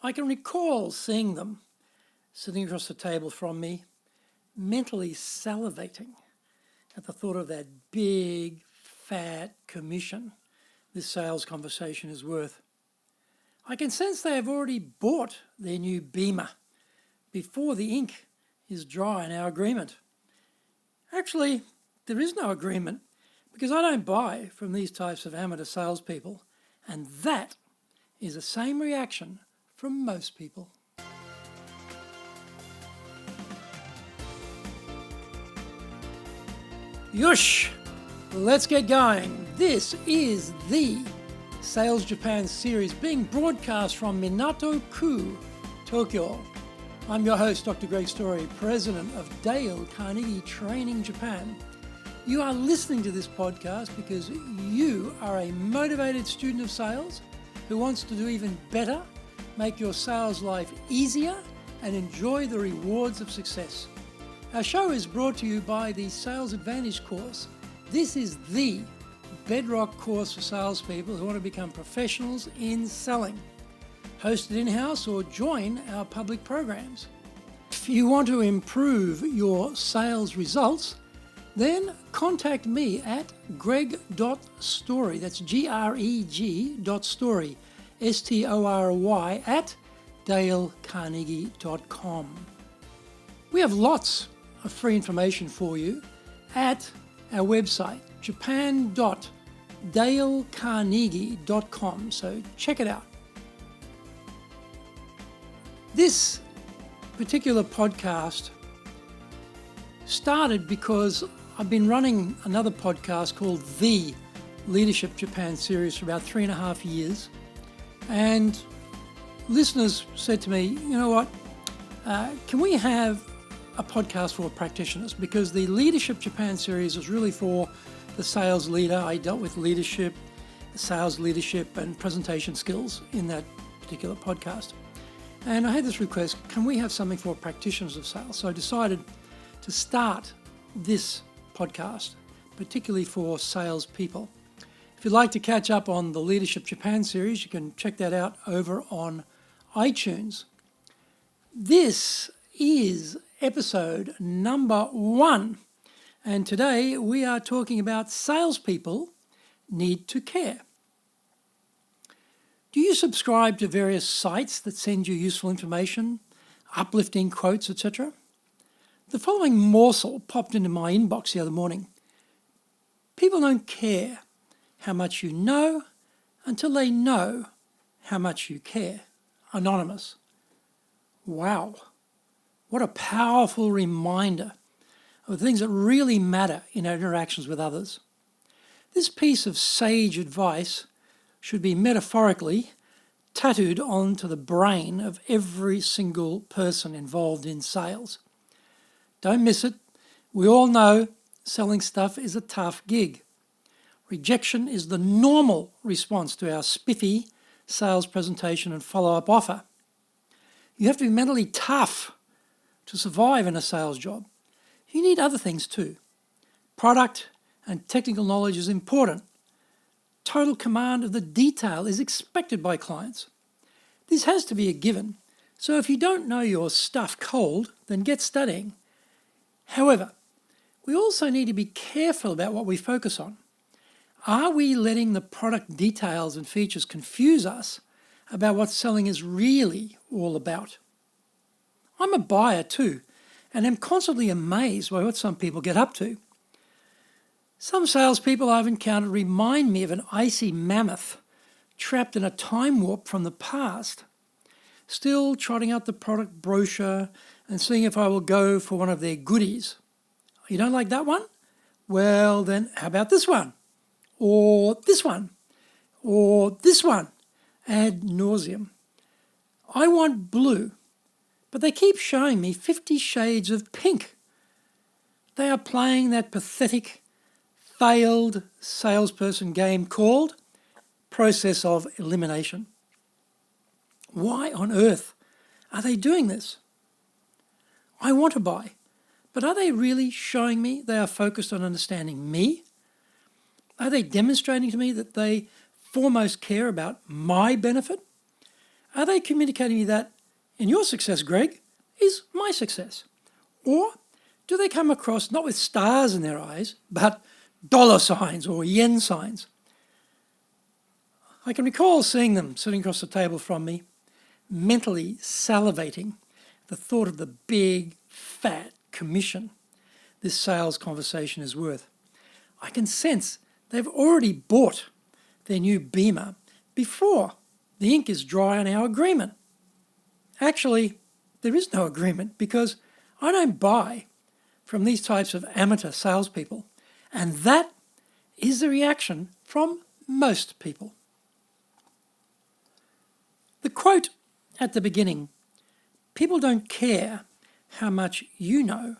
I can recall seeing them sitting across the table from me, mentally salivating at the thought of that big, fat commission this sales conversation is worth. I can sense they have already bought their new Beamer before the ink is dry in our agreement. Actually, there is no agreement because I don't buy from these types of amateur salespeople, and that is the same reaction from most people. Yush! Let's get going. This is the Sales Japan series being broadcast from Minato-ku, Tokyo. I'm your host, Dr. Greg Story, president of Dale Carnegie Training Japan. You are listening to this podcast because you are a motivated student of sales who wants to do even better, make your sales life easier, and enjoy the rewards of success. Our show is brought to you by the Sales Advantage course. This is the bedrock course for salespeople who want to become professionals in selling. Hosted in-house or join our public programs. If you want to improve your sales results, then contact me at greg.story, that's greg.story, S-T-O-R-Y, at dalecarnegie.com. We have lots of free information for you at our website, japan.dalecarnegie.com, so check it out. This particular podcast started because I've been running another podcast called The Leadership Japan series for about 3.5 years. And listeners said to me, you know what, can we have a podcast for practitioners? Because the Leadership Japan series is really for the sales leader. I dealt with leadership, sales leadership, and presentation skills in that particular podcast. And I had this request, can we have something for practitioners of sales? So I decided to start this podcast, particularly for salespeople. If you'd like to catch up on the Leadership Japan series, you can check that out over on iTunes. This is episode number 1, and today we are talking about salespeople need to care. Do you subscribe to various sites that send you useful information, uplifting quotes, etc.? The following morsel popped into my inbox the other morning. People don't care how much you know until they know how much you care. Anonymous. Wow. What a powerful reminder of the things that really matter in our interactions with others. This piece of sage advice should be metaphorically tattooed onto the brain of every single person involved in sales. Don't miss it. We all know selling stuff is a tough gig. Rejection is the normal response to our spiffy sales presentation and follow-up offer. You have to be mentally tough to survive in a sales job. You need other things too. Product and technical knowledge is important. Total command of the detail is expected by clients. This has to be a given. So if you don't know your stuff cold, then get studying. However, we also need to be careful about what we focus on. Are we letting the product details and features confuse us about what selling is really all about? I'm a buyer too, and am constantly amazed by what some people get up to. Some salespeople I've encountered remind me of an icy mammoth trapped in a time warp from the past, still trotting out the product brochure and seeing if I will go for one of their goodies. You don't like that one? Well, then how about this one? Or this one? Or this one? Ad nauseam. I want blue, but they keep showing me 50 shades of pink. They are playing that pathetic, failed salesperson game called process of elimination. Why on earth are they doing this? I want to buy, but are they really showing me they are focused on understanding me? Are they demonstrating to me that they foremost care about my benefit? Are they communicating to me that, in your success, Greg, is my success? Or do they come across not with stars in their eyes, but dollar signs or yen signs? I can recall seeing them sitting across the table from me, mentally salivating the thought of the big, fat commission this sales conversation is worth. I can sense they've already bought their new Beamer before the ink is dry on our agreement. Actually, there is no agreement because I don't buy from these types of amateur salespeople, and that is the reaction from most people. The quote at the beginning, "People don't care how much you know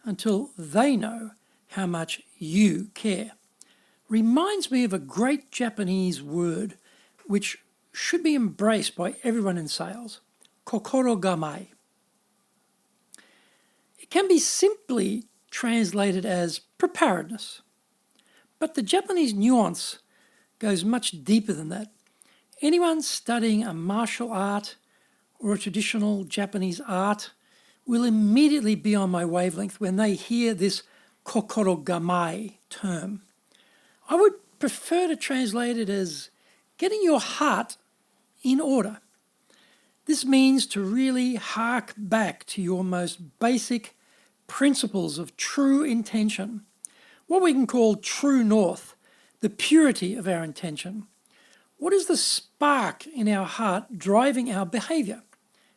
until they know how much you care," reminds me of a great Japanese word which should be embraced by everyone in sales, kokoro gamai. It can be simply translated as preparedness, but the Japanese nuance goes much deeper than that. Anyone studying a martial art or a traditional Japanese art will immediately be on my wavelength when they hear this kokoro gamai term. I would prefer to translate it as getting your heart in order. This means to really hark back to your most basic principles of true intention, what we can call true north, the purity of our intention. What is the spark in our heart driving our behavior?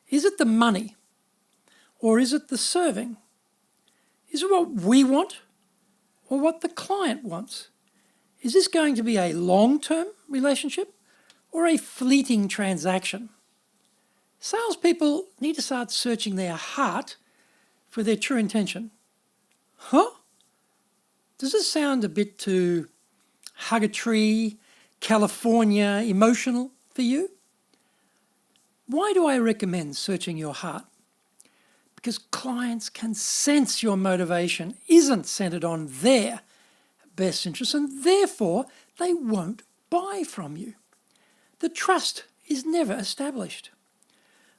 Is it the money? Or is it the serving? Is it what we want or what the client wants? Is this going to be a long-term relationship or a fleeting transaction? Salespeople need to start searching their heart for their true intention. Huh? Does this sound a bit too hug a tree, California emotional for you? Why do I recommend searching your heart? Because clients can sense your motivation isn't centered on their best interests, and therefore they won't buy from you. The trust is never established.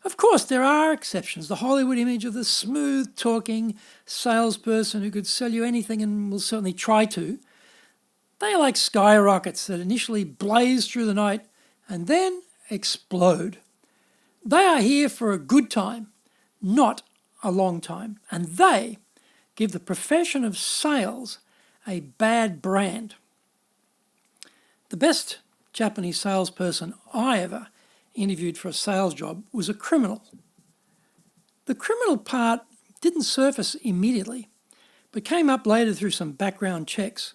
Of course, there are exceptions. The Hollywood image of the smooth-talking salesperson who could sell you anything and will certainly try to. They are like skyrockets that initially blaze through the night and then explode. They are here for a good time, not a long time, and they give the profession of sales a bad brand. The best Japanese salesperson I ever interviewed for a sales job was a criminal. The criminal part didn't surface immediately, but came up later through some background checks.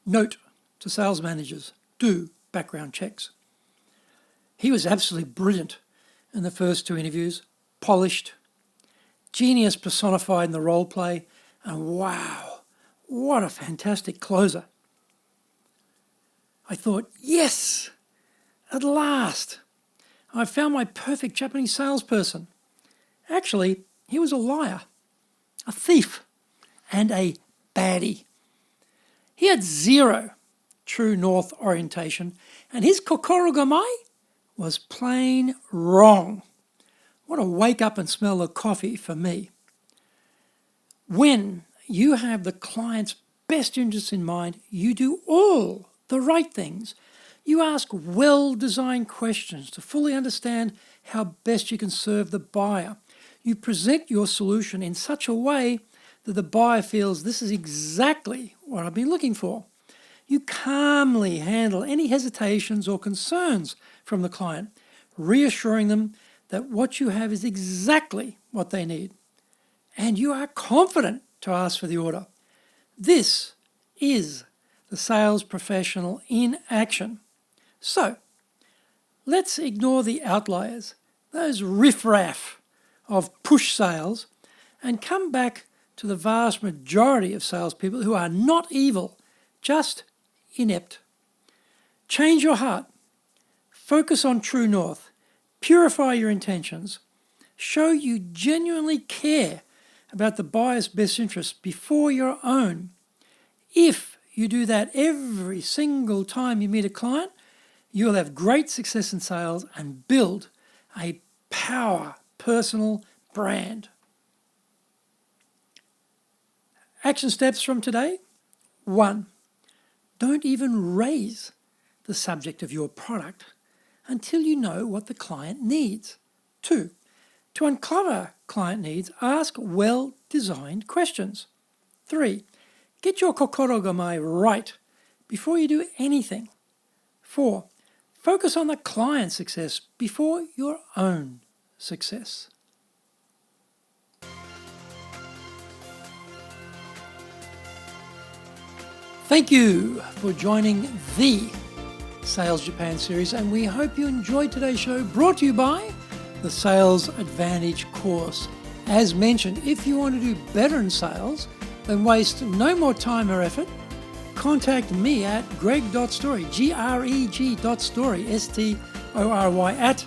Note to sales managers, do background checks. He was absolutely brilliant in the first two interviews, polished, genius personified in the role play, and wow, what a fantastic closer. I thought, yes, at last, I found my perfect Japanese salesperson. Actually, he was a liar, a thief, and a baddie. He had zero true north orientation, and his kokoro gamai was plain wrong. What a wake up and smell the coffee for me. When you have the client's best interests in mind, you do all the right things. You ask well-designed questions to fully understand how best you can serve the buyer. You present your solution in such a way that the buyer feels this is exactly what I've been looking for. You calmly handle any hesitations or concerns from the client, reassuring them that what you have is exactly what they need. And you are confident to ask for the order. This is the sales professional in action. So, let's ignore the outliers, those riff-raff of push sales, and come back to the vast majority of salespeople who are not evil, just inept. Change your heart. Focus on true north. Purify your intentions. Show you genuinely care about the buyer's best interests before your own. If you do that every single time you meet a client, you'll have great success in sales and build a power personal brand. Action steps from today. 1. Don't even raise the subject of your product until you know what the client needs. 2. To uncover client needs, ask well-designed questions. 3. Get your kokorogamae right before you do anything. 4. Focus on the client's success before your own success. Thank you for joining the Sales Japan series, and we hope you enjoyed today's show, brought to you by the Sales Advantage course. As mentioned, if you want to do better in sales, then waste no more time or effort, contact me at greg.story, greg.story, S-T-O-R-Y, at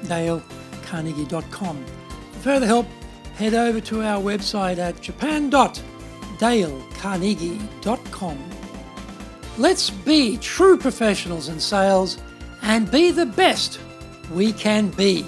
dalecarnegie.com. For further help, head over to our website at japan.dalecarnegie.com. Let's be true professionals in sales and be the best we can be.